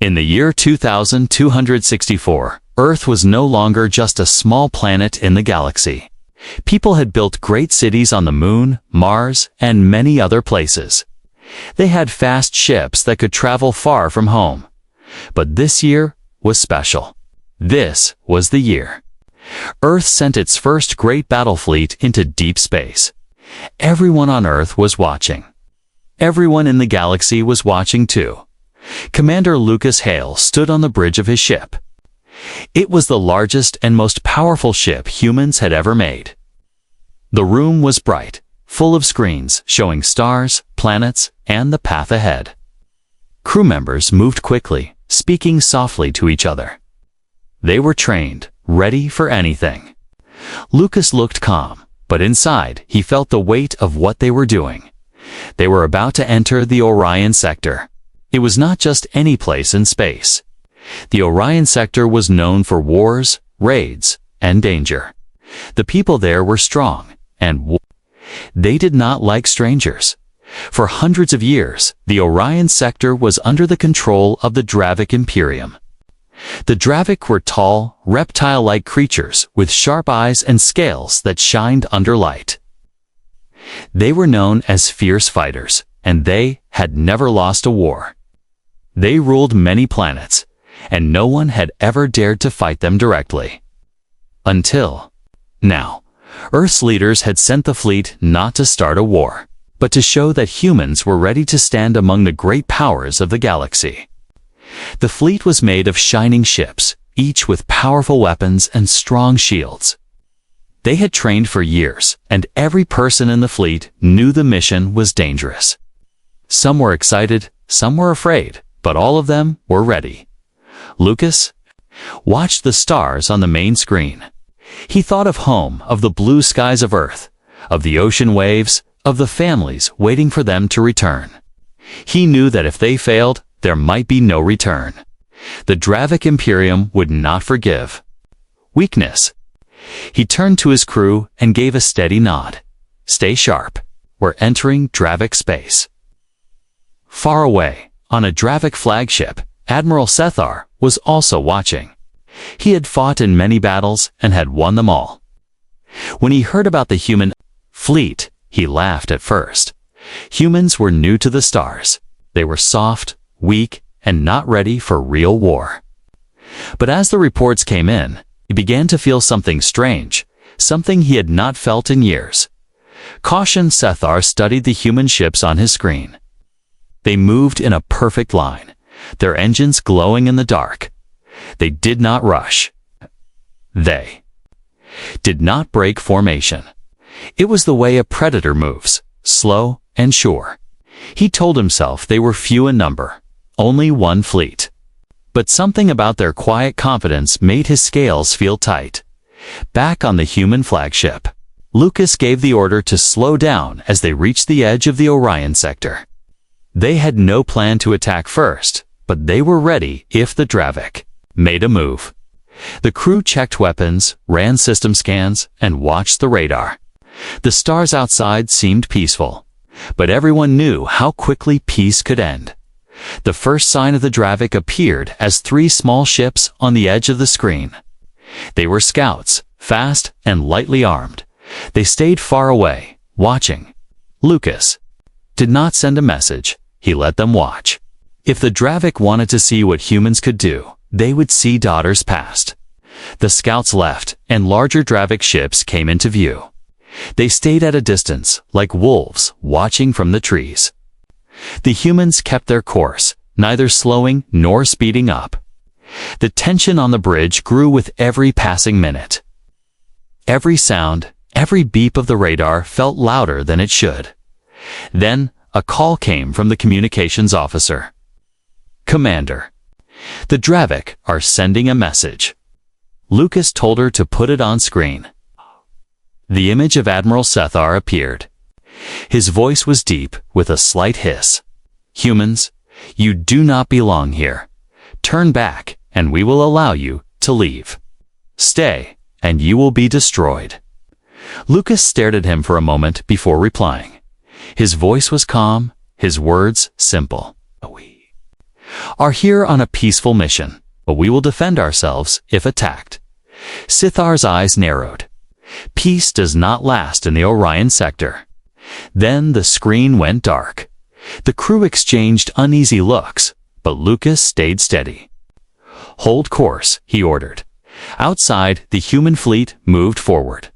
In the year 2264, Earth was no longer just a small planet in the galaxy. People had built great cities on the Moon, Mars, and many other places. They had fast ships that could travel far from home. But this year was special. This was the year Earth sent its first great battle fleet into deep space. Everyone on Earth was watching. Everyone in the galaxy was watching too. Commander Lucas Hale stood on the bridge of his ship. It was the largest and most powerful ship humans had ever made. The room was bright, full of screens showing stars, planets, and the path ahead. Crew members moved quickly, speaking softly to each other. They were trained, ready for anything. Lucas looked calm, but inside he felt the weight of what they were doing. They were about to enter the Orion sector. It was not just any place in space. The Orion sector was known for wars, raids, and danger. The people there were strong, and they did not like strangers. For hundreds of years, the Orion sector was under the control of the Dravic Imperium. The Dravic were tall, reptile-like creatures with sharp eyes and scales that shined under light. They were known as fierce fighters, and they had never lost a war. They ruled many planets, and no one had ever dared to fight them directly. Until now, Earth's leaders had sent the fleet not to start a war, but to show that humans were ready to stand among the great powers of the galaxy. The fleet was made of shining ships, each with powerful weapons and strong shields. They had trained for years, and every person in the fleet knew the mission was dangerous. Some were excited, some were afraid, but all of them were ready. Lucas watched the stars on the main screen. He thought of home, of the blue skies of Earth, of the ocean waves, of the families waiting for them to return. He knew that if they failed, there might be no return. The Dravic Imperium would not forgive. Weakness. He turned to his crew and gave a steady nod. Stay sharp. We're entering Dravic space. Far away, on a Dravic flagship, Admiral Sethar was also watching. He had fought in many battles and had won them all. When he heard about the human fleet, he laughed at first. Humans were new to the stars. They were soft, weak, and not ready for real war. But as the reports came in, he began to feel something strange, something he had not felt in years. Caution. Sethar studied the human ships on his screen. They moved in a perfect line, their engines glowing in the dark. They did not rush. They did not break formation. It was the way a predator moves, slow and sure. He told himself they were few in number, only one fleet. But something about their quiet confidence made his scales feel tight. Back on the human flagship, Lucas gave the order to slow down as they reached the edge of the Orion sector. They had no plan to attack first, but they were ready if the Dravic made a move. The crew checked weapons, ran system scans, and watched the radar. The stars outside seemed peaceful, but everyone knew how quickly peace could end. The first sign of the Dravic appeared as three small ships on the edge of the screen. They were scouts, fast and lightly armed. They stayed far away, watching. Lucas did not send a message. He let them watch. If the Dravic wanted to see what humans could do, they would see daughters past. The scouts left, and larger Dravic ships came into view. They stayed at a distance, like wolves watching from the trees. The humans kept their course, neither slowing nor speeding up. The tension on the bridge grew with every passing minute. Every sound, every beep of the radar felt louder than it should. Then, a call came from the communications officer. Commander, the Dravic are sending a message. Lucas told her to put it on screen. The image of Admiral Sethar appeared. His voice was deep, with a slight hiss. Humans, you do not belong here. Turn back, and we will allow you to leave. Stay, and you will be destroyed. Lucas stared at him for a moment before replying. His voice was calm, his words simple. are here on a peaceful mission, but we will defend ourselves if attacked. Sithar's eyes narrowed. Peace does not last in the Orion sector. Then the screen went dark. The crew exchanged uneasy looks, but Lucas stayed steady. "Hold course," he ordered. Outside, the human fleet moved forward.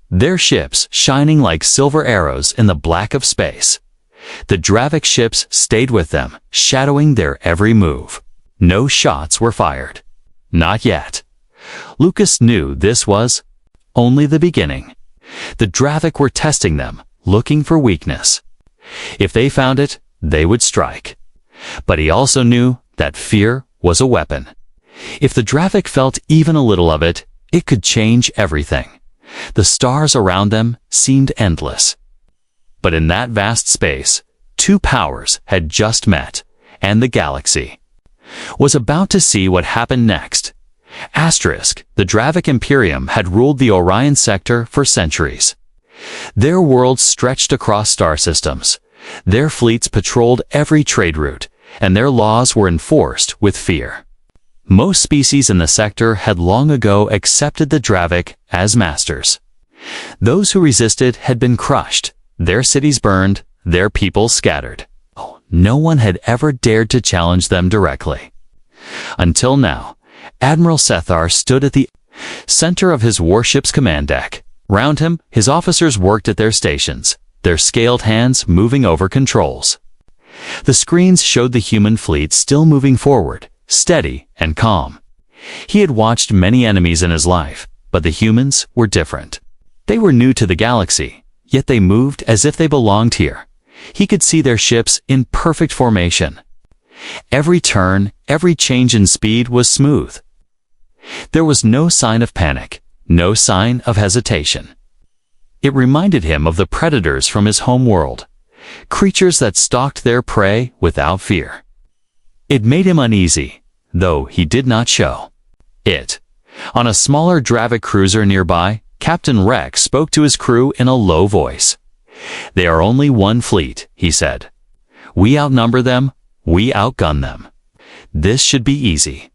Their ships shining like silver arrows in the black of space. The Dravik ships stayed with them, shadowing their every move. No shots were fired. Not yet. Lucas knew this was only the beginning. The Dravik were testing them, looking for weakness. If they found it, they would strike. But he also knew that fear was a weapon. If the Dravik felt even a little of it, it could change everything. The stars around them seemed endless. But in that vast space, two powers had just met, and the galaxy was about to see what happened next. Asterisk, the Dravik Imperium had ruled the Orion sector for centuries. Their worlds stretched across star systems. Their fleets patrolled every trade route, and their laws were enforced with fear. Most species in the sector had long ago accepted the Dravik as masters. Those who resisted had been crushed, their cities burned, their people scattered. No one had ever dared to challenge them directly. Until now, Admiral Sethar stood at the center of his warship's command deck. Round him, his officers worked at their stations, their scaled hands moving over controls. The screens showed the human fleet still moving forward, steady and calm. He had watched many enemies in his life, but the humans were different. They were new to the galaxy, yet they moved as if they belonged here. He could see their ships in perfect formation. Every turn, every change in speed was smooth. There was no sign of panic, no sign of hesitation. It reminded him of the predators from his home world, creatures that stalked their prey without fear. It made him uneasy, though he did not show it. On a smaller Dravik cruiser nearby, Captain Rex spoke to his crew in a low voice. "They are only one fleet," he said. "We outnumber them, we outgun them. This should be easy."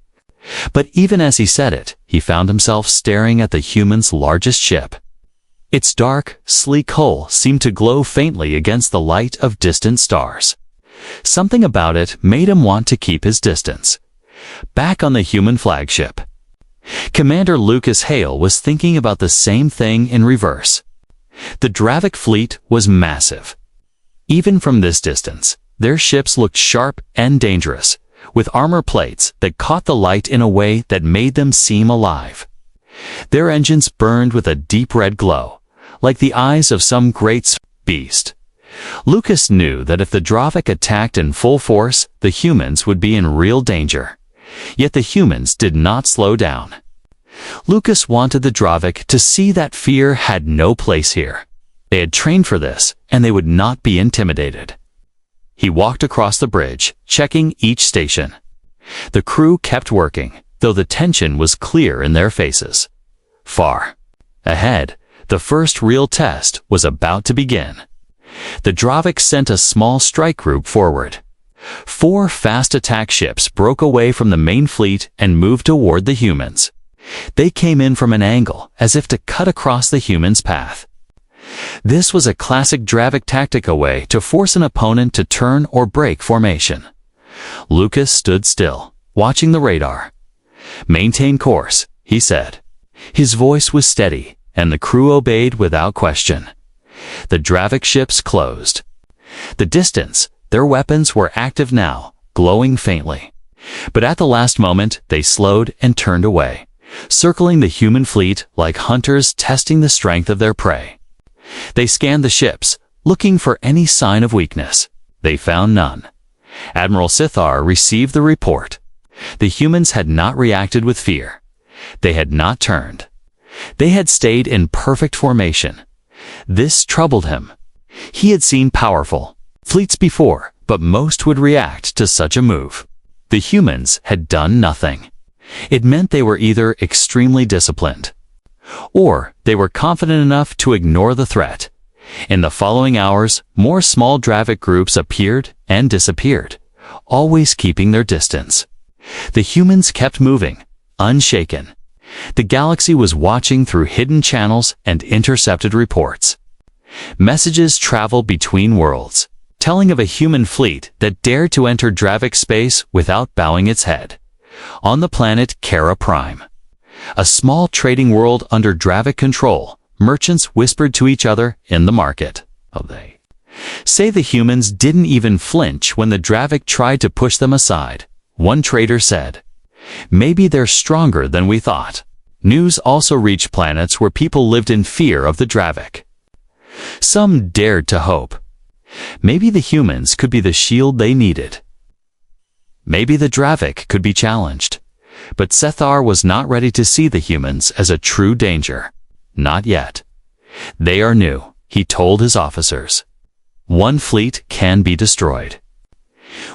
But even as he said it, he found himself staring at the human's largest ship. Its dark, sleek hull seemed to glow faintly against the light of distant stars. Something about it made him want to keep his distance. Back on the human flagship, Commander Lucas Hale was thinking about the same thing in reverse. The Dravik fleet was massive. Even from this distance, their ships looked sharp and dangerous, with armor plates that caught the light in a way that made them seem alive. Their engines burned with a deep red glow, like the eyes of some great beast. Lucas knew that if the Dravik attacked in full force, the humans would be in real danger. Yet the humans did not slow down. Lucas wanted the Dravik to see that fear had no place here. They had trained for this, and they would not be intimidated. He walked across the bridge, checking each station. The crew kept working, though the tension was clear in their faces. Far ahead, the first real test was about to begin. The Dravik sent a small strike group forward. 4 fast attack ships broke away from the main fleet and moved toward the humans. They came in from an angle, as if to cut across the humans' path. This was a classic Dravik tactic, a way to force an opponent to turn or break formation. Lucas stood still, watching the radar. "Maintain course," he said. His voice was steady, and the crew obeyed without question. The Dravik ships closed. The distance, their weapons were active now, glowing faintly. But at the last moment, they slowed and turned away, circling the human fleet like hunters testing the strength of their prey. They scanned the ships, looking for any sign of weakness. They found none. Admiral Sithar received the report. The humans had not reacted with fear. They had not turned. They had stayed in perfect formation. This troubled him. He had seen powerful fleets before, but most would react to such a move. The humans had done nothing. It meant they were either extremely disciplined, or they were confident enough to ignore the threat. In the following hours, more small Dravik groups appeared and disappeared, always keeping their distance. The humans kept moving, unshaken. The galaxy was watching through hidden channels and intercepted reports. Messages traveled between worlds, telling of a human fleet that dared to enter Dravik space without bowing its head. On the planet Kara Prime, a small trading world under Dravik control, merchants whispered to each other in the market. They say the humans didn't even flinch when the Dravik tried to push them aside. One trader said, "Maybe they're stronger than we thought." News also reached planets where people lived in fear of the Dravik. Some dared to hope. Maybe the humans could be the shield they needed. Maybe the Dravik could be challenged. But Sethar was not ready to see the humans as a true danger. Not yet. They are new, he told his officers. One fleet can be destroyed.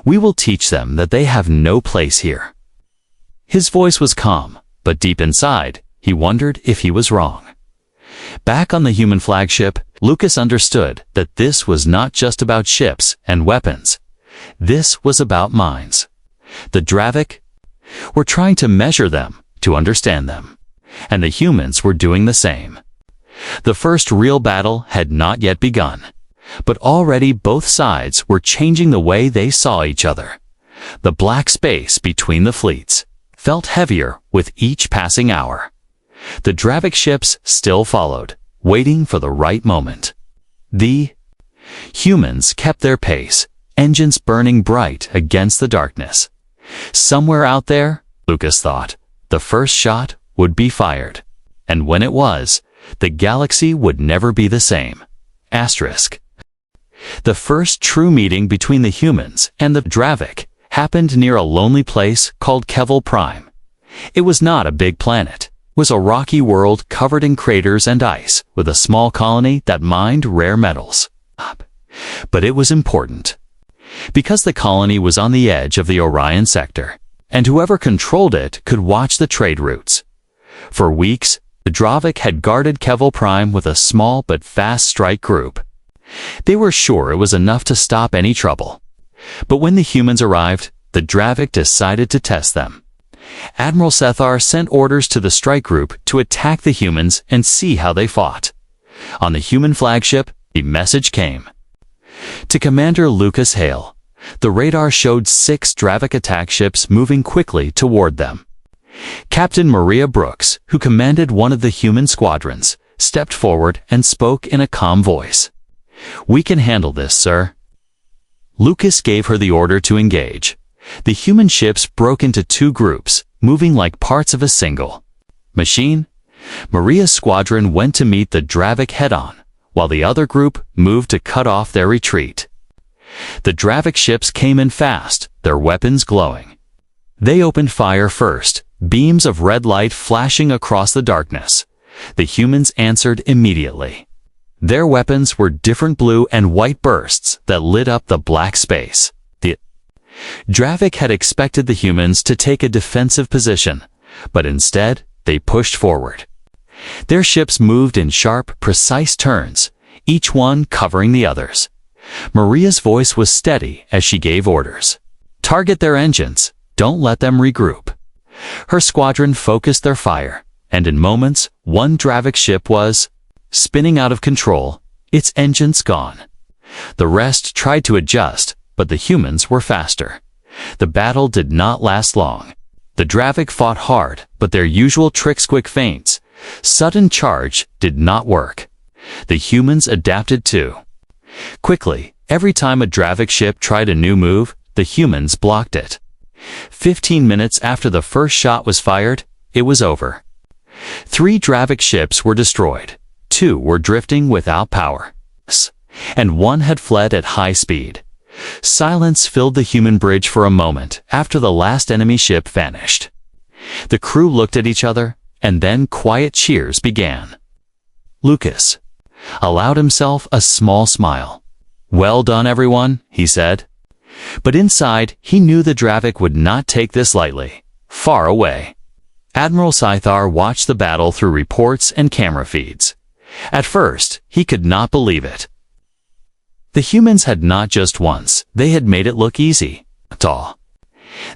We will teach them that they have no place here. His voice was calm, but deep inside, he wondered if he was wrong. Back on the human flagship, Lucas understood that this was not just about ships and weapons. This was about minds. The Dravik were trying to measure them, to understand them. And the humans were doing the same. The first real battle had not yet begun. But already both sides were changing the way they saw each other. The black space between the fleets felt heavier with each passing hour. The Dravik ships still followed, waiting for the right moment. The humans kept their pace, engines burning bright against the darkness. Somewhere out there, Lucas thought, the first shot would be fired. And when it was, the galaxy would never be the same. Asterisk. The first true meeting between the humans and the Dravik happened near a lonely place called HFY Prime. It was not a big planet. It was a rocky world covered in craters and ice, with a small colony that mined rare metals. But it was important, because the colony was on the edge of the Orion sector, and whoever controlled it could watch the trade routes. For weeks, the Dravik had guarded HFY Prime with a small but fast strike group. They were sure it was enough to stop any trouble. But when the humans arrived, the Dravik decided to test them. Admiral Sethar sent orders to the strike group to attack the humans and see how they fought. On the human flagship, the message came. To Commander Lucas Hale, the radar showed 6 Dravik attack ships moving quickly toward them. Captain Maria Brooks, who commanded one of the human squadrons, stepped forward and spoke in a calm voice. "We can handle this, sir." Lucas gave her the order to engage. The human ships broke into 2 groups, moving like parts of a single machine. Maria's squadron went to meet the Dravik head-on, while the other group moved to cut off their retreat. The Dravik ships came in fast, their weapons glowing. They opened fire first, beams of red light flashing across the darkness. The humans answered immediately. Their weapons were different blue and white bursts that lit up the black space. The Dravik had expected the humans to take a defensive position, but instead they pushed forward. Their ships moved in sharp, precise turns, each one covering the others. Maria's voice was steady as she gave orders. "Target their engines, don't let them regroup." Her squadron focused their fire, and in moments, one Dravik ship was spinning out of control, its engines gone. The rest tried to adjust, but the humans were faster. The battle did not last long. The Dravik fought hard, but their usual tricks, quick feints, sudden charge, did not work. The humans adapted too. Quickly, every time a Dravik ship tried a new move, the humans blocked it. 15 minutes after the first shot was fired, it was over. 3 Dravik ships were destroyed. 2 were drifting without power, and 1 had fled at high speed. Silence filled the human bridge for a moment after the last enemy ship vanished. The crew looked at each other, and then quiet cheers began. Lucas allowed himself a small smile. "Well done, everyone," he said. But inside, he knew the Dravik would not take this lightly. Far away, Admiral Scythar watched the battle through reports and camera feeds. At first, he could not believe it. The humans had not just once, they had made it look easy. awe.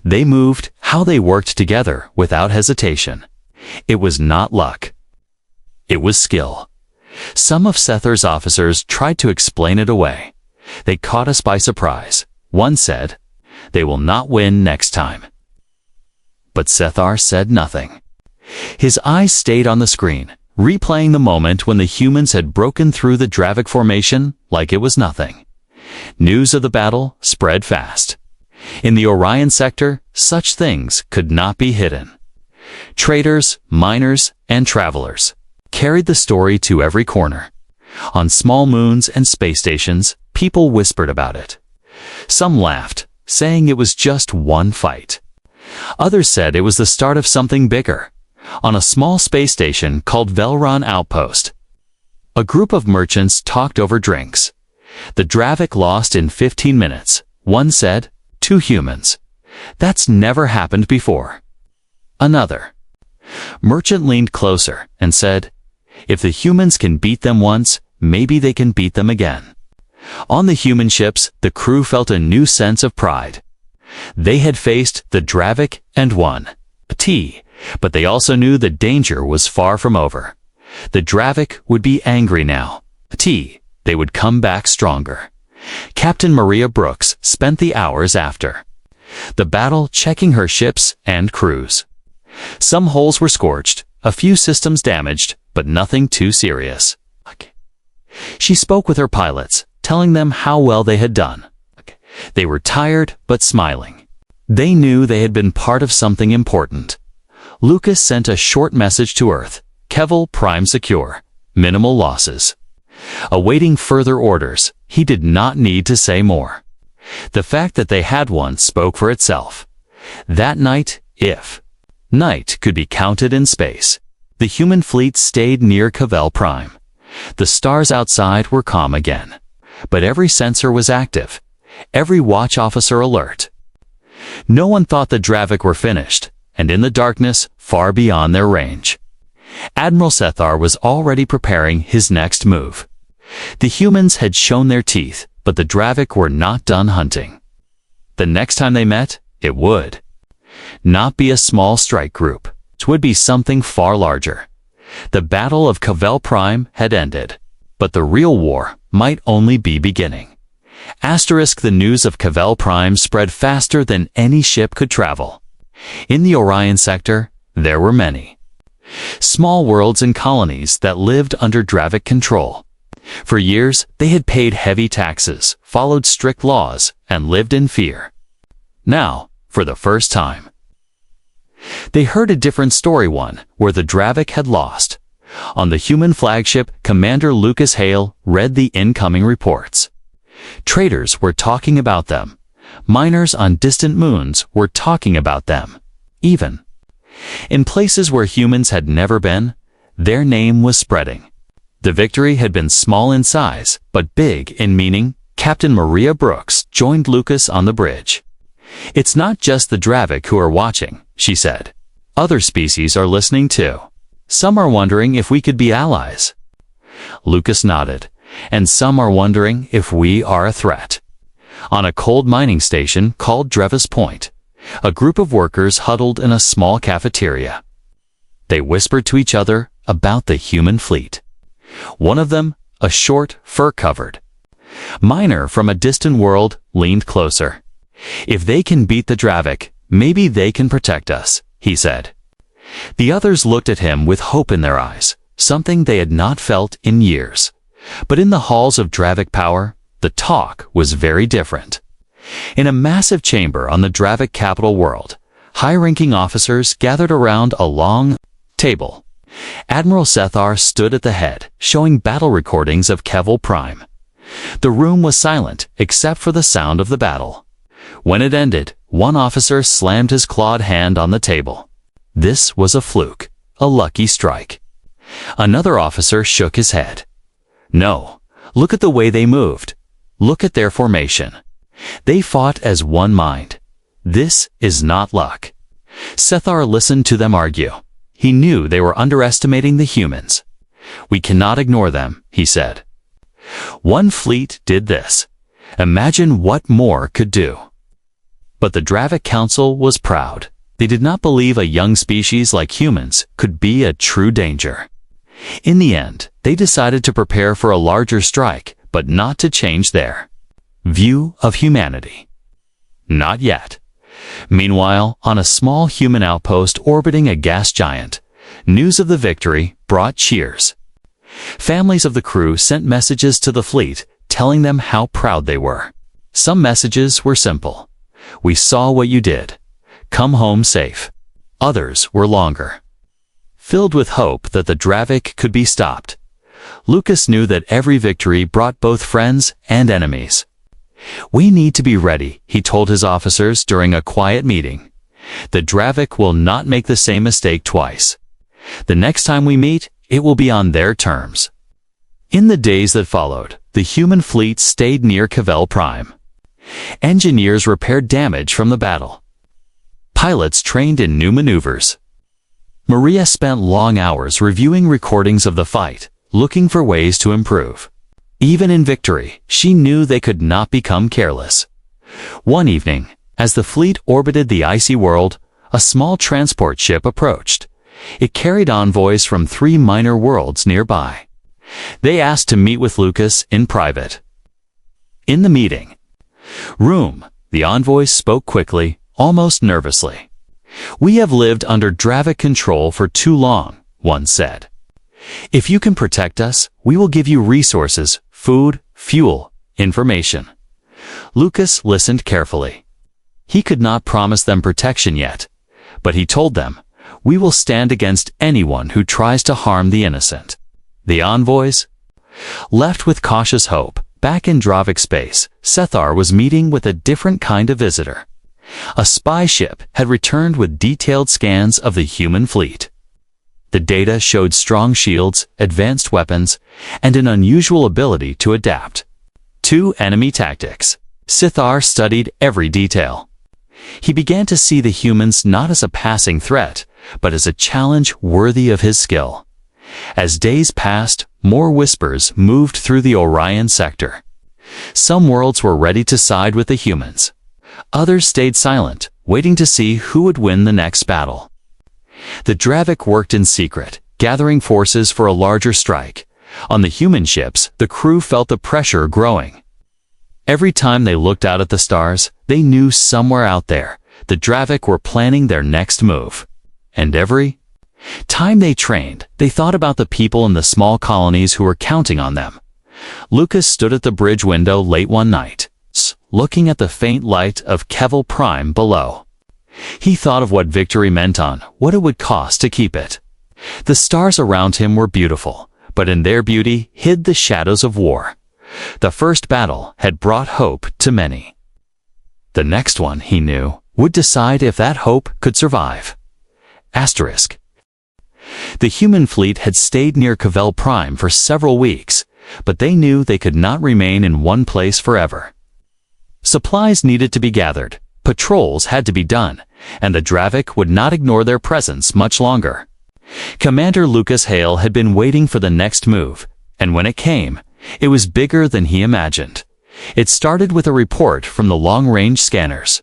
They moved how they worked together without hesitation. It was not luck. It was skill. Some of Sethar's officers tried to explain it away. They caught us by surprise. One said, "They will not win next time." But Sethar said nothing. His eyes stayed on the screen, replaying the moment when the humans had broken through the Dravik formation like it was nothing. News of the battle spread fast. In the Orion sector, such things could not be hidden. Traders, miners, and travelers carried the story to every corner. On small moons and space stations, people whispered about it. Some laughed, saying it was just one fight. Others said it was the start of something bigger. On a small space station called Velron Outpost, a group of merchants talked over drinks. The Dravik lost in 15 minutes, one said. 2 humans. That's never happened before. Another merchant leaned closer and said, "If the humans can beat them once, maybe they can beat them again." On the human ships, the crew felt a new sense of pride. They had faced the Dravik and won. But they also knew the danger was far from over. The Dravik would be angry now. They would come back stronger. Captain Maria Brooks spent the hours after the battle checking her ships and crews. Some holes were scorched, a few systems damaged, but nothing too serious. She spoke with her pilots, telling them how well they had done. They were tired but smiling. They knew they had been part of something important. Lucas sent a short message to Earth. HFY Prime secure. Minimal losses. Awaiting further orders, he did not need to say more. The fact that they had one spoke for itself. That night, if night could be counted in space, the human fleet stayed near HFY Prime. The stars outside were calm again, but every sensor was active, every watch officer alert. No one thought the Dravik were finished, and in the darkness, far beyond their range, Admiral Sethar was already preparing his next move. The humans had shown their teeth, but the Dravik were not done hunting. The next time they met, it would not be a small strike group. It would be something far larger. The Battle of HFY Prime had ended, but the real war might only be beginning. The news of HFY Prime spread faster than any ship could travel. In the Orion sector, there were many small worlds and colonies that lived under Dravik control. For years, they had paid heavy taxes, followed strict laws, and lived in fear. Now, for the first time, they heard a different story, one where the Dravik had lost. On the human flagship, Commander Lucas Hale read the incoming reports. Traders were talking about them. Miners on distant moons were talking about them. Even in places where humans had never been, their name was spreading. The victory had been small in size, but big in meaning. Captain Maria Brooks joined Lucas on the bridge. "It's not just the Dravik who are watching," she said. "Other species are listening too. Some are wondering if we could be allies." Lucas nodded. "And some are wondering if we are a threat." On a cold mining station called Drevis Point, a group of workers huddled in a small cafeteria. They whispered to each other about the human fleet. One of them, a short, fur-covered miner from a distant world, leaned closer. "If they can beat the Dravik, maybe they can protect us," he said. The others looked at him with hope in their eyes, something they had not felt in years. But in the halls of Dravik power, the talk was very different. In a massive chamber on the Dravik capital world, high-ranking officers gathered around a long table. Admiral Sethar stood at the head, showing battle recordings of HFY Prime. The room was silent except for the sound of the battle. When it ended, one officer slammed his clawed hand on the table. This was a fluke, a lucky strike. Another officer shook his head. "No, look at the way they moved. Look at their formation. They fought as one mind. This is not luck." Sethar listened to them argue. He knew they were underestimating the humans. "We cannot ignore them," he said. One fleet did this. Imagine what more could do. But the Dravik Council was proud. They did not believe a young species like humans could be a true danger. In the end, they decided to prepare for a larger strike, but not to change their view of humanity. Not yet. Meanwhile, on a small human outpost orbiting a gas giant, news of the victory brought cheers. Families of the crew sent messages to the fleet telling them how proud they were. Some messages were simple. "We saw what you did. Come home safe." Others were longer, filled with hope that the Dravik could be stopped. Lucas knew that every victory brought both friends and enemies. "We need to be ready," he told his officers during a quiet meeting. "The Dravik will not make the same mistake twice. The next time we meet, it will be on their terms." In the days that followed, the human fleet stayed near HFY Prime. Engineers repaired damage from the battle. Pilots trained in new maneuvers. Maria spent long hours reviewing recordings of the fight, looking for ways to improve. Even in victory, she knew they could not become careless. One evening, as the fleet orbited the icy world, a small transport ship approached. It carried envoys from 3 minor worlds nearby. They asked to meet with Lucas in private. In the meeting room, the envoys spoke quickly, almost nervously. "We have lived under Dravik control for too long," one said. "If you can protect us, we will give you resources, food, fuel, information." Lucas listened carefully. He could not promise them protection yet, but he told them, "We will stand against anyone who tries to harm the innocent." The envoys left with cautious hope. Back in Dravik space, Sethar was meeting with a different kind of visitor. A spy ship had returned with detailed scans of the human fleet. The data showed strong shields, advanced weapons, and an unusual ability to adapt to enemy tactics. Sethar studied every detail. He began to see the humans not as a passing threat, but as a challenge worthy of his skill. As days passed, more whispers moved through the Orion sector. Some worlds were ready to side with the humans. Others stayed silent, waiting to see who would win the next battle. The Dravik worked in secret, gathering forces for a larger strike. On the human ships, the crew felt the pressure growing. Every time they looked out at the stars, they knew somewhere out there, the Dravik were planning their next move. And every time they trained, they thought about the people in the small colonies who were counting on them. Lucas stood at the bridge window late one night, looking at the faint light of HFY Prime below. He thought of what victory meant on what it would cost to keep it. The stars around him were beautiful, but in their beauty hid the shadows of war. The first battle had brought hope to many. The next one, he knew, would decide if that hope could survive. Asterisk. The human fleet had stayed near HFY Prime for several weeks, but they knew they could not remain in one place forever. Supplies needed to be gathered, patrols had to be done, and the Dravik would not ignore their presence much longer. Commander Lucas Hale had been waiting for the next move, and when it came, it was bigger than he imagined. It started with a report from the long-range scanners.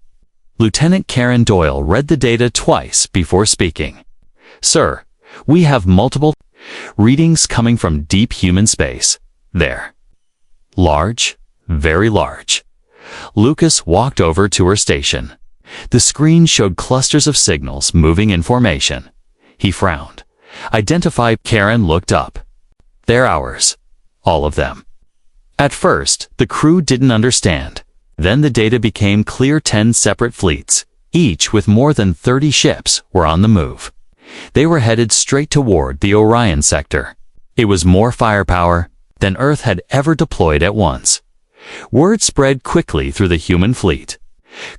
Lieutenant Karen Doyle read the data twice before speaking. "Sir, we have multiple readings coming from deep human space. They're large, very large." Lucas walked over to her station. The screen showed clusters of signals moving in formation. He frowned. "Identify." Karen looked up. "They're ours. All of them." At first, the crew didn't understand. Then the data became clear. 10 separate fleets, each with more than 30 ships, were on the move. They were headed straight toward the Orion sector. It was more firepower than Earth had ever deployed at once. Word spread quickly through the human fleet.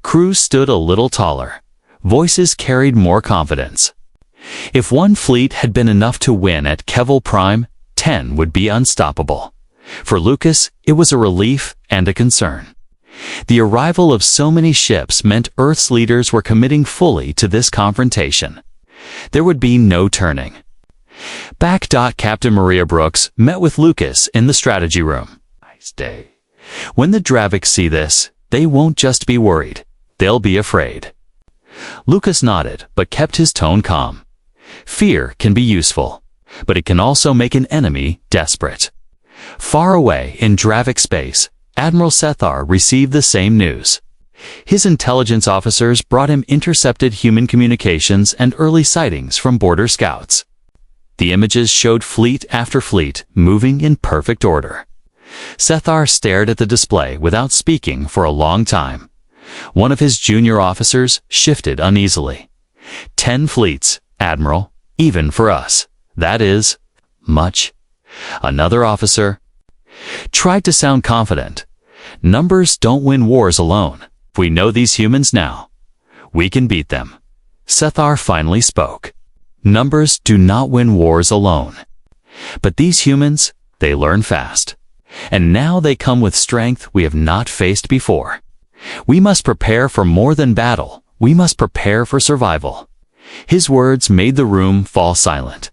Crews stood a little taller. Voices carried more confidence. If one fleet had been enough to win at HFY Prime, 10 would be unstoppable. For Lucas, it was a relief and a concern. The arrival of so many ships meant Earth's leaders were committing fully to this confrontation. There would be no turning back. Captain Maria Brooks met with Lucas in the strategy room. "Nice day. When the Dravik see this, they won't just be worried. they'll be afraid. Lucas nodded, but kept his tone calm. Fear can be useful, but it can also make an enemy desperate. Far away in Dravik space, Admiral Sethar received the same news. His intelligence officers brought him intercepted human communications and early sightings from border scouts. The images showed fleet after fleet moving in perfect order. Sethar stared at the display without speaking for a long time. One of his junior officers shifted uneasily. 10 fleets, Admiral, even for us. That is much. Another officer tried to sound confident. Numbers don't win wars alone. If we know these humans now, we can beat them. Sethar finally spoke. Numbers do not win wars alone. But these humans, they learn fast. And now they come with strength we have not faced before. We must prepare for more than battle. We must prepare for survival. His words made the room fall silent.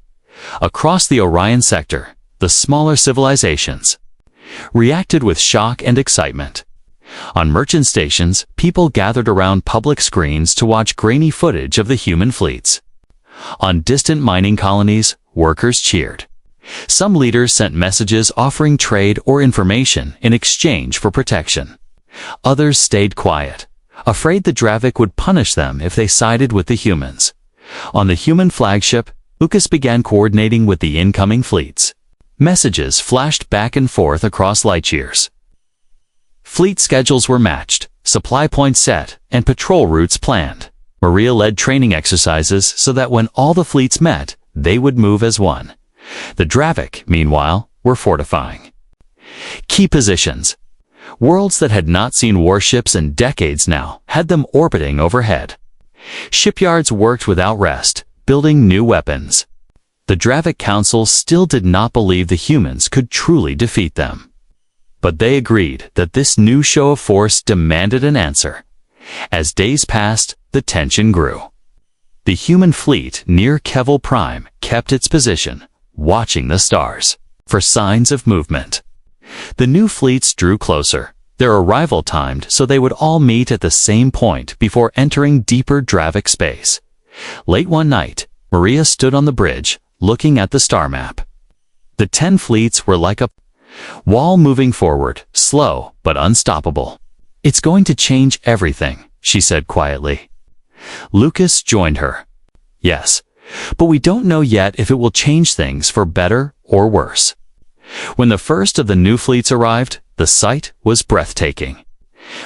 Across the Orion sector, the smaller civilizations reacted with shock and excitement. On merchant stations, people gathered around public screens to watch grainy footage of the human fleets. On distant mining colonies, workers cheered. Some leaders sent messages offering trade or information in exchange for protection. Others stayed quiet, afraid the Dravik would punish them if they sided with the humans. On the human flagship, Lucas began coordinating with the incoming fleets. Messages flashed back and forth across light years. Fleet schedules were matched, supply points set, and patrol routes planned. Maria led training exercises so that when all the fleets met, they would move as one. The Dravik, meanwhile, were fortifying. Key positions. Worlds that had not seen warships in decades now had them orbiting overhead. Shipyards worked without rest, building new weapons. The Dravik Council still did not believe the humans could truly defeat them. But they agreed that this new show of force demanded an answer. As days passed, the tension grew. The human fleet near HFY Prime kept its position, watching the stars for signs of movement. The new fleets drew closer, their arrival timed so they would all meet at the same point before entering deeper Dravik space. Late one night, Maria stood on the bridge, looking at the star map. The 10 fleets were like a wall moving forward, slow but unstoppable. "It's going to change everything," she said quietly. Lucas joined her. "Yes, but we don't know yet if it will change things for better or worse." When the first of the new fleets arrived, the sight was breathtaking.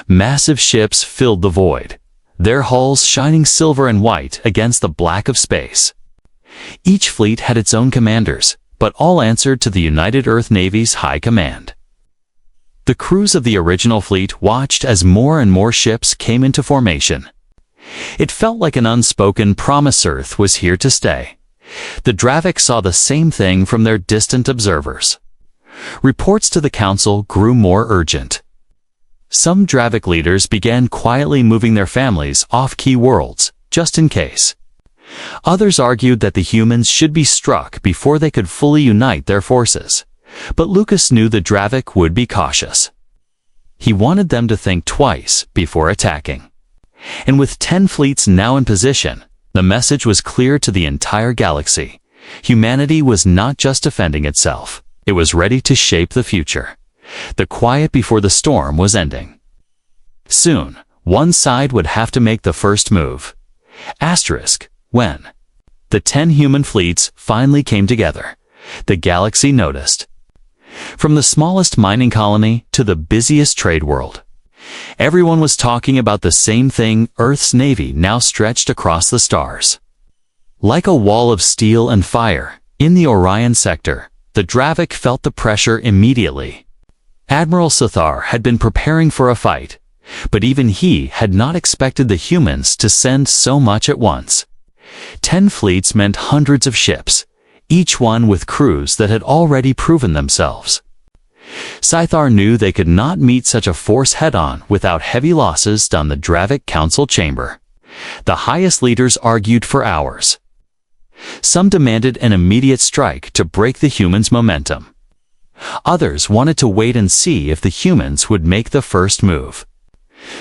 Massive ships filled the void, their hulls shining silver and white against the black of space. Each fleet had its own commanders, but all answered to the United Earth Navy's high command. The crews of the original fleet watched as more and more ships came into formation. It felt like an unspoken promise Earth was here to stay. The Dravik saw the same thing from their distant observers. Reports to the council grew more urgent. Some Dravik leaders began quietly moving their families off key worlds, just in case. Others argued that the humans should be struck before they could fully unite their forces. But Lucas knew the Dravik would be cautious. He wanted them to think twice before attacking. And with 10 fleets now in position, the message was clear to the entire galaxy. Humanity was not just defending itself. It was ready to shape the future. The quiet before the storm was ending. Soon, one side would have to make the first move. When the 10 human fleets finally came together, the galaxy noticed. From the smallest mining colony to the busiest trade world, everyone was talking about the same thing: Earth's navy now stretched across the stars. Like a wall of steel and fire, in the Orion sector, the Dravik felt the pressure immediately. Admiral Sethar had been preparing for a fight, but even he had not expected the humans to send so much at once. 10 fleets meant hundreds of ships, each one with crews that had already proven themselves. Sethar knew they could not meet such a force head-on without heavy losses down the Dravik Council chamber. The highest leaders argued for hours. Some demanded an immediate strike to break the humans' momentum. Others wanted to wait and see if the humans would make the first move.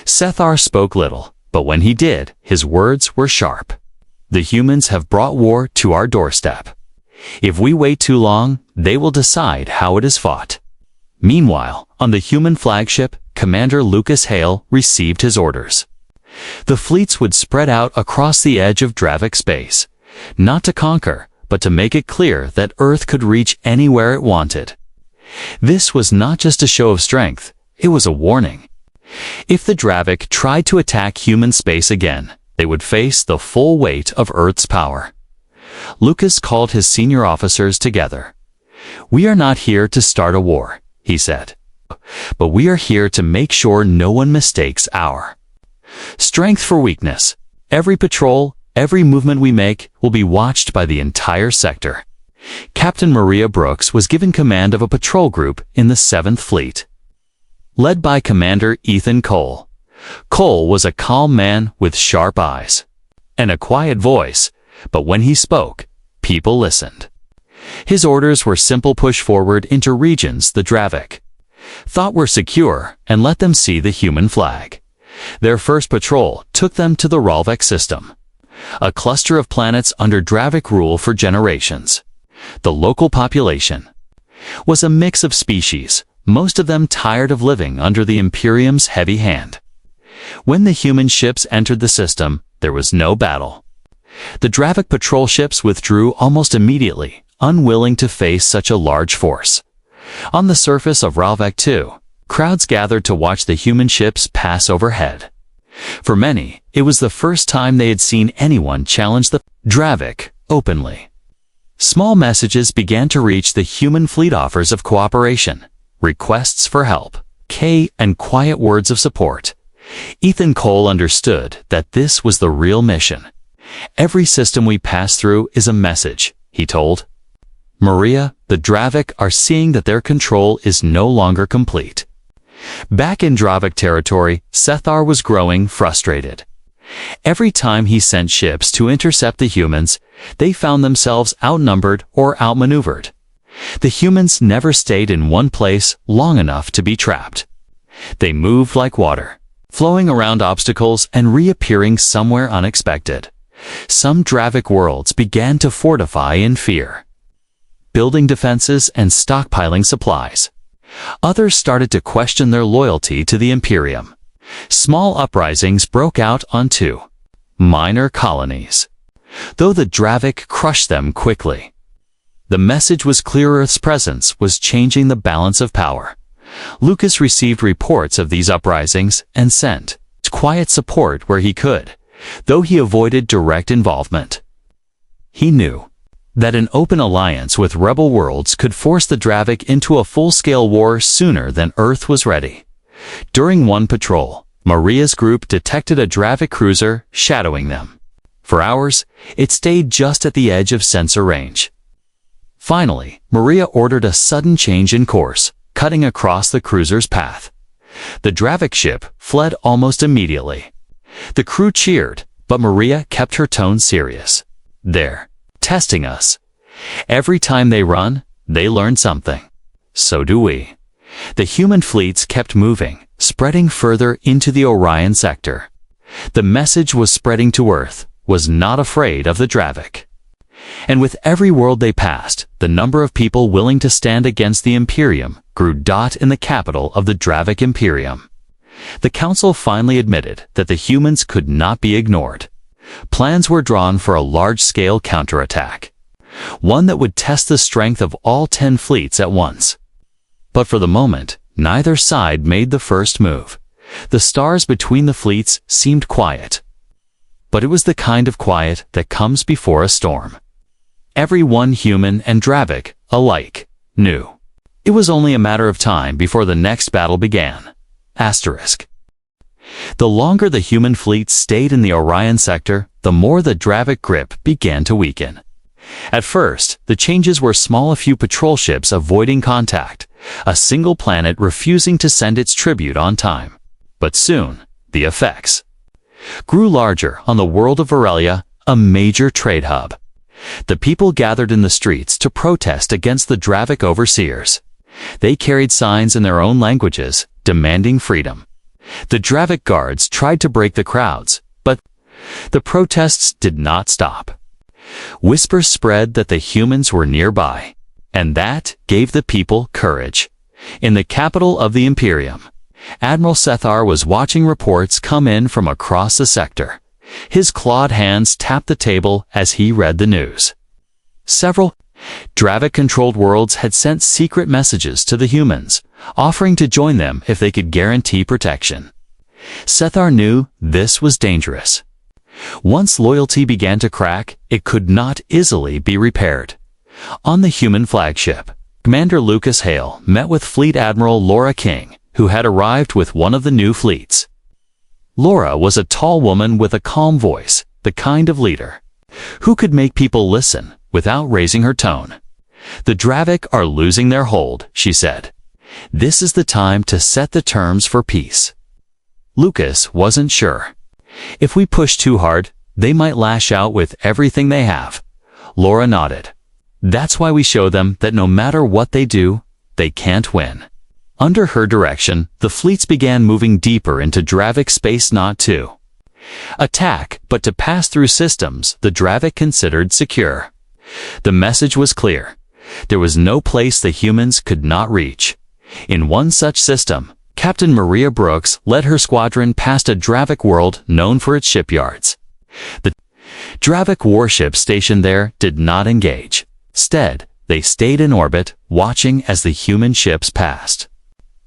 Sethar spoke little, But when he did, his words were sharp. The humans have brought war to our doorstep. If we wait too long, they will decide how it is fought. Meanwhile, on the human flagship, Commander Lucas Hale received his orders. The fleets would spread out across the edge of Dravik space, not to conquer, but to make it clear that Earth could reach anywhere it wanted. This was not just a show of strength, it was a warning. If the Dravik tried to attack human space again, they would face the full weight of Earth's power. Lucas called his senior officers together. "We are not here to start a war," he said, "but we are here to make sure no one mistakes our strength for weakness. Every patrol, every movement we make will be watched by the entire sector." Captain Maria Brooks was given command of a patrol group in the 7th Fleet, led by Commander Ethan Cole. Cole was a calm man with sharp eyes and a quiet voice, but when he spoke, people listened. His orders were simple: push forward into regions the Dravik thought were secure and let them see the human flag. Their first patrol took them to the Ralvek system, a cluster of planets under Dravik rule for generations. The local population was a mix of species, most of them tired of living under the Imperium's heavy hand. When the human ships entered the system, there was no battle. The Dravik patrol ships withdrew almost immediately, unwilling to face such a large force. On the surface of Ralvek 2, crowds gathered to watch the human ships pass overhead. For many, it was the first time they had seen anyone challenge the Dravik openly. Small messages began to reach the human fleet: offers of cooperation, requests for help, and quiet words of support. Ethan Cole understood that this was the real mission. "Every system we pass through is a message," he told. "Maria, the Dravik are seeing that their control is no longer complete." Back in Dravik territory, Sethar was growing frustrated. Every time he sent ships to intercept the humans, they found themselves outnumbered or outmaneuvered. The humans never stayed in one place long enough to be trapped. They moved like water, flowing around obstacles and reappearing somewhere unexpected. Some Dravik worlds began to fortify in fear, building defenses and stockpiling supplies. Others started to question their loyalty to the Imperium. Small uprisings broke out on 2 minor colonies, though the Dravik crushed them quickly. The message was clear: Earth's presence was changing the balance of power. Lucas received reports of these uprisings and sent quiet support where he could, though he avoided direct involvement. He knew that an open alliance with rebel worlds could force the Dravik into a full-scale war sooner than Earth was ready. During one patrol, Maria's group detected a Dravik cruiser shadowing them. For hours, it stayed just at the edge of sensor range. Finally, Maria ordered a sudden change in course, cutting across the cruiser's path. The Dravik ship fled almost immediately. The crew cheered, but Maria kept her tone serious. "They're testing us. Every time they run, they learn something. So do we." The human fleets kept moving, spreading further into the Orion sector. The message was spreading to Earth: was not afraid of the Dravik. And with every world they passed, the number of people willing to stand against the Imperium grew. In the capital of the Dravik Imperium, the Council finally admitted that the humans could not be ignored. Plans were drawn for a large-scale counterattack, one that would test the strength of all 10 fleets at once. But for the moment, neither side made the first move. The stars between the fleets seemed quiet. But it was the kind of quiet that comes before a storm. Everyone, human and Dravik alike, knew it was only a matter of time before the next battle began. The longer the human fleet stayed in the Orion sector, the more the Dravik grip began to weaken. At first, the changes were small: a few patrol ships avoiding contact, a single planet refusing to send its tribute on time. But soon, the effects grew larger on the world of Varelia, a major trade hub. The people gathered in the streets to protest against the Dravik overseers. They carried signs in their own languages, demanding freedom. The Dravik guards tried to break the crowds, But the protests did not stop. Whispers spread that the humans were nearby, and that gave the people courage. In the capital of the Imperium, Admiral Sethar was watching reports come in from across the sector. His clawed hands tapped the table as he read the news. Several Dravik-controlled worlds had sent secret messages to the humans, offering to join them if they could guarantee protection. Sethar knew this was dangerous. Once loyalty began to crack, it could not easily be repaired. On the human flagship, Commander Lucas Hale met with Fleet Admiral Laura King, who had arrived with one of the new fleets. Laura was a tall woman with a calm voice, the kind of leader who could make people listen without raising her tone. "The Dravik are losing their hold," she said. "This is the time to set the terms for peace." Lucas wasn't sure. "If we push too hard, they might lash out with everything they have." Laura nodded. "That's why we show them that no matter what they do, they can't win." Under her direction, the fleets began moving deeper into Dravik space, not to attack, but to pass through systems the Dravik considered secure. The message was clear. There was no place the humans could not reach. In one such system, Captain Maria Brooks led her squadron past a Dravik world known for its shipyards. The Dravik warships stationed there did not engage. Instead, they stayed in orbit, watching as the human ships passed.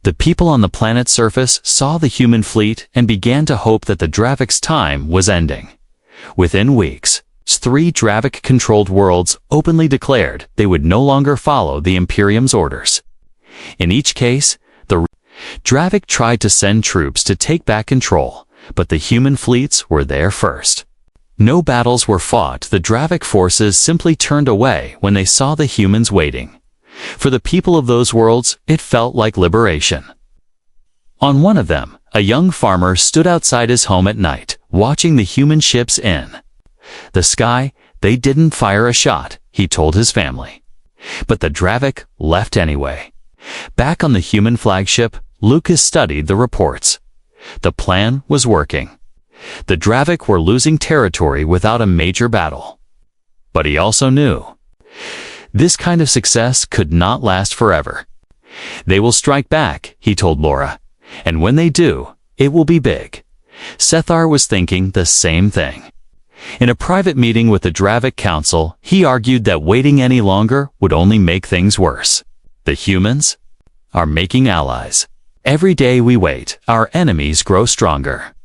The people on the planet's surface saw the human fleet and began to hope that the Dravik's time was ending. Within weeks, 3 Dravik-controlled worlds openly declared they would no longer follow the Imperium's orders. In each case, the Dravik tried to send troops to take back control, but the human fleets were there first. No battles were fought. The Dravik forces simply turned away when they saw the humans waiting. For the people of those worlds, it felt like liberation. On one of them, a young farmer stood outside his home at night, watching the human ships in the sky. They didn't fire a shot, he told his family. But the Dravik left anyway. Back on the human flagship, Lucas studied the reports. The plan was working. The Dravik were losing territory without a major battle. But he also knew this kind of success could not last forever. "They will strike back," he told Laura. "And when they do, it will be big." Sethar was thinking the same thing. In a private meeting with the Dravik Council, he argued that waiting any longer would only make things worse. "The humans are making allies. Every day we wait, our enemies grow stronger.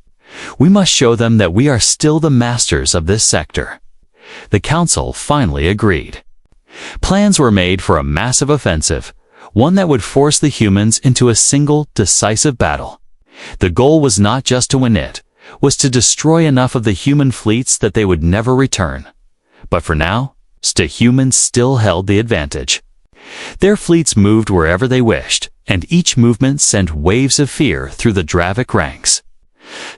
We must show them that we are still the masters of this sector." The council finally agreed. Plans were made for a massive offensive, one that would force the humans into a single, decisive battle. The goal was not just to win, it was to destroy enough of the human fleets that they would never return. But for now, the humans still held the advantage. Their fleets moved wherever they wished, and each movement sent waves of fear through the Dravik ranks.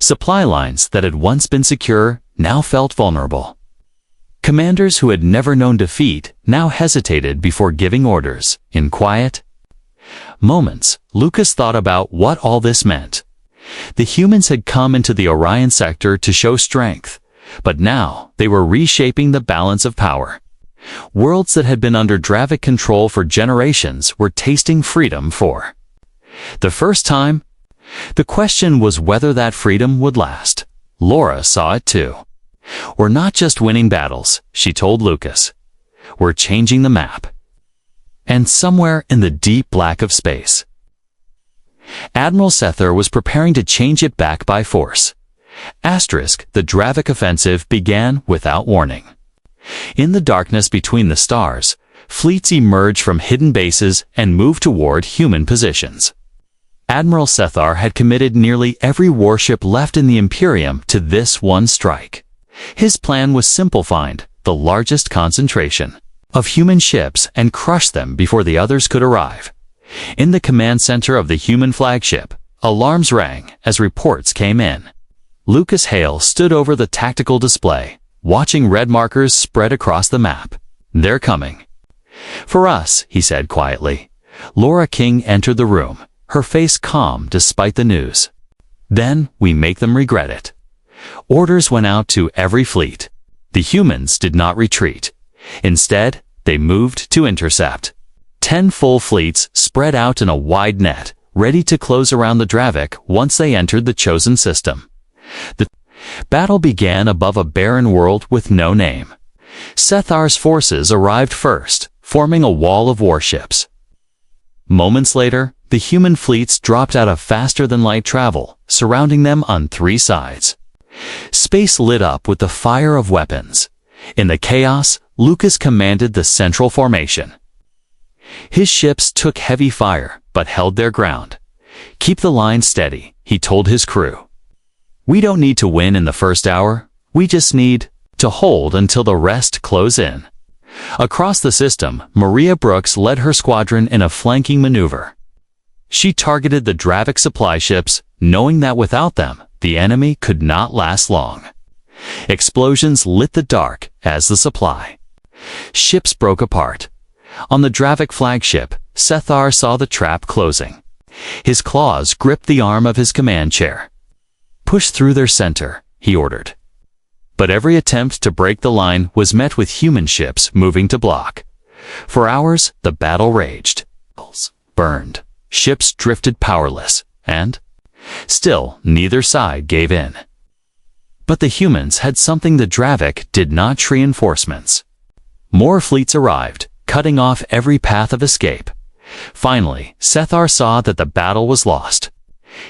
Supply lines that had once been secure now felt vulnerable. Commanders who had never known defeat now hesitated before giving orders. In quiet moments, Lucas thought about what all this meant. The humans had come into the Orion sector to show strength, but now they were reshaping the balance of power. Worlds that had been under Dravik control for generations were tasting freedom for the first time. The question was whether that freedom would last. Laura saw it too. "We're not just winning battles," she told Lucas. "We're changing the map." And somewhere in the deep black of space, Admiral Sethar was preparing to change it back by force. The Dravik offensive began without warning. In the darkness between the stars, fleets emerged from hidden bases and moved toward human positions. Admiral Sethar had committed nearly every warship left in the Imperium to this one strike. His plan was simple: find the largest concentration of human ships and crush them before the others could arrive. In the command center of the human flagship, alarms rang as reports came in. Lucas Hale stood over the tactical display, watching red markers spread across the map. "They're coming." "For us," he said quietly. Laura King entered the room, her face calm despite the news. "Then we make them regret it." Orders went out to every fleet. The humans did not retreat. Instead, they moved to intercept. 10 full fleets spread out in a wide net, ready to close around the Dravik once they entered the chosen system. The battle began above a barren world with no name. Sethar's forces arrived first, forming a wall of warships. Moments later, the human fleets dropped out of faster-than-light travel, surrounding them on 3 sides. Space lit up with the fire of weapons. In the chaos, Lucas commanded the central formation. His ships took heavy fire, but held their ground. "Keep the line steady," he told his crew. "We don't need to win in the first hour. We just need to hold until the rest close in." Across the system, Maria Brooks led her squadron in a flanking maneuver. She targeted the Dravik supply ships, knowing that without them, the enemy could not last long. Explosions lit the dark as the supply. Ships broke apart. On the Dravik flagship, Sethar saw the trap closing. His claws gripped the arm of his command chair. "Push through their center," he ordered. But every attempt to break the line was met with human ships moving to block. For hours, the battle raged. Burned. Ships drifted powerless, and still, neither side gave in. But the humans had something the Dravik did not: reinforcements. More fleets arrived, cutting off every path of escape. Finally, Sethar saw that the battle was lost.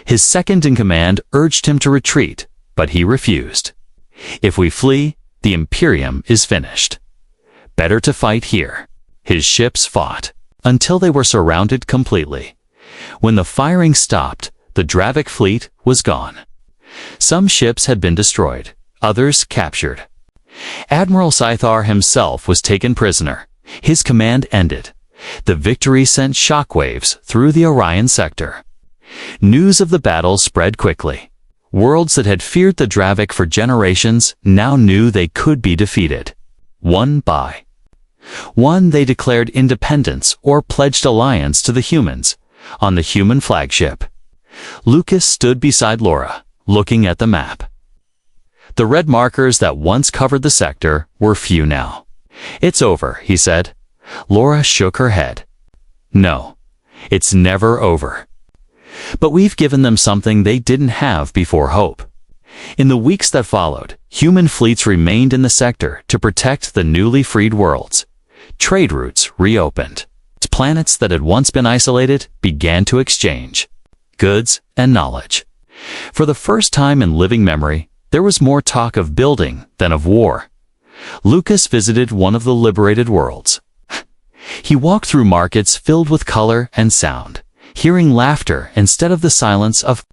His second-in-command urged him to retreat, but he refused. "If we flee, the Imperium is finished. Better to fight here." His ships fought until they were surrounded completely. When the firing stopped, the Dravik fleet was gone. Some ships had been destroyed, others captured. Admiral Scythar himself was taken prisoner. His command ended. The victory sent shockwaves through the Orion sector. News of the battle spread quickly. Worlds that had feared the Dravik for generations now knew they could be defeated. One by one, they declared independence or pledged alliance to the humans on the human flagship. Lucas stood beside Laura, looking at the map. The red markers that once covered the sector were few now. "It's over," he said. Laura shook her head. "No, it's never over. But we've given them something they didn't have before: hope." In the weeks that followed, human fleets remained in the sector to protect the newly freed worlds. Trade routes reopened. Planets that had once been isolated began to exchange goods and knowledge. For the first time in living memory, there was more talk of building than of war. Lucas visited one of the liberated worlds. He walked through markets filled with color and sound, hearing laughter instead of the silence of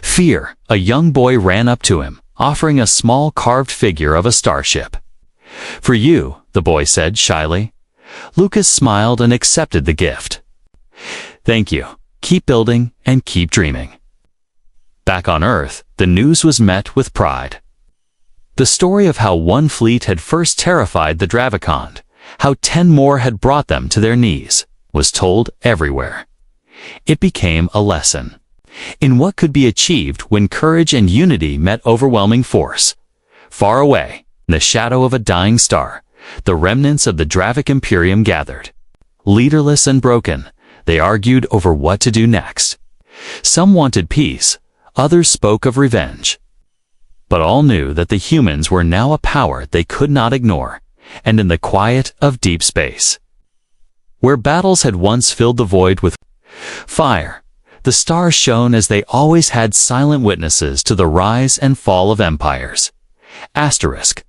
fear. A young boy ran up to him, offering a small carved figure of a starship. "For you," the boy said shyly. Lucas smiled and accepted the gift. "Thank you. Keep building and keep dreaming." Back on Earth, the news was met with pride. The story of how one fleet had first terrified the Dravikond, how 10 more had brought them to their knees, was told everywhere. It became a lesson in what could be achieved when courage and unity met overwhelming force. Far away, in the shadow of a dying star, the remnants of the Dravik Imperium gathered. Leaderless and broken, they argued over what to do next. Some wanted peace, others spoke of revenge. But all knew that the humans were now a power they could not ignore, and in the quiet of deep space, where battles had once filled the void with fire, the stars shone as they always had, silent witnesses to the rise and fall of empires. Asterisk.